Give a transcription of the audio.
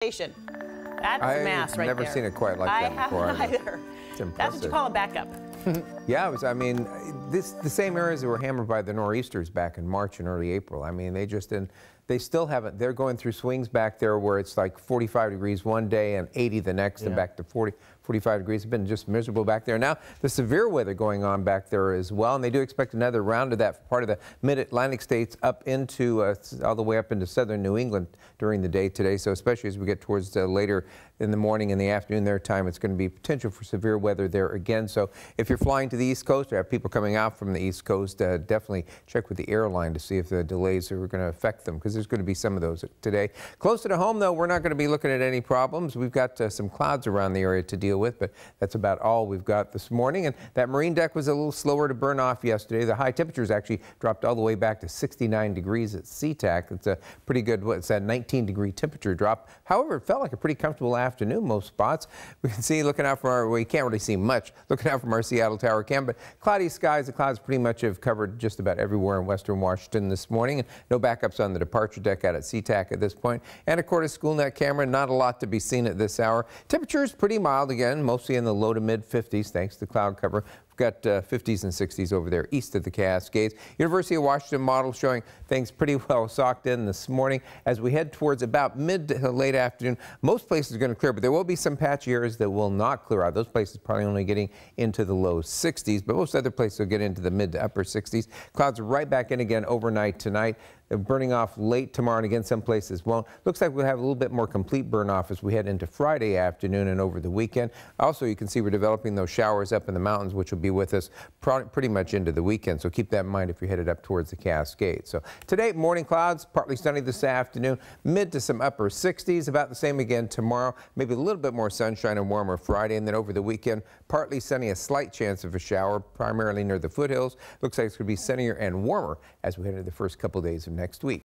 That's a mass right there. I've never seen it quite like that before. I haven't either. It's impressive. That's what you call a backup. Yeah, I mean, the same areas that were hammered by the nor'easters back in March and early April. I mean, they still haven't, they're going through swings back there where it's like 45 degrees one day and 80 the next, and back to 40, 45 degrees. It's been just miserable back there. Now, the severe weather going on back there as well, and they do expect another round of that part of the mid-Atlantic states up into, all the way up into southern New England during the day today. So especially as we get towards later in the morning and the afternoon their time, it's going to be potential for severe weather there again. So if you're flying to the East Coast or have people coming out from the East Coast, definitely check with the airline to see if the delays are going to affect them, because there's going to be some of those today. Closer to home, though, we're not going to be looking at any problems. We've got some clouds around the area to deal with, but that's about all we've got this morning. And that marine deck was a little slower to burn off yesterday. The high temperatures actually dropped all the way back to 69 degrees at SeaTac. It's a pretty good, what's that, 19-degree temperature drop. However, it felt like a pretty comfortable afternoon most spots. We can see, looking out from our, we can't really see much looking out from our Seattle Tower cam, but cloudy skies. The clouds pretty much have covered just about everywhere in western Washington this morning, and no backups on the departure deck out at SeaTac at this point. And according to SchoolNet camera, not a lot to be seen at this hour. Temperatures pretty mild again, mostly in the low to mid 50s thanks to cloud cover. Got 50s and 60s over there east of the Cascades. University of Washington model showing things pretty well socked in this morning. As we head towards about mid to late afternoon, most places are going to clear, but there will be some patchy areas that will not clear out. Those places probably only getting into the low 60s, but most other places will get into the mid to upper 60s. Clouds are right back in again overnight tonight. They're burning off late tomorrow, and again, some places won't. Looks like we'll have a little bit more complete burn off as we head into Friday afternoon and over the weekend. Also, you can see we're developing those showers up in the mountains, which will be with us pretty much into the weekend. So keep that in mind if you're headed up towards the Cascades. So today, morning clouds, partly sunny this afternoon, mid to some upper 60s. About the same again tomorrow. Maybe a little bit more sunshine and warmer Friday, and then over the weekend, partly sunny, a slight chance of a shower, primarily near the foothills. Looks like it's going to be sunnier and warmer as we head into the first couple days of next week.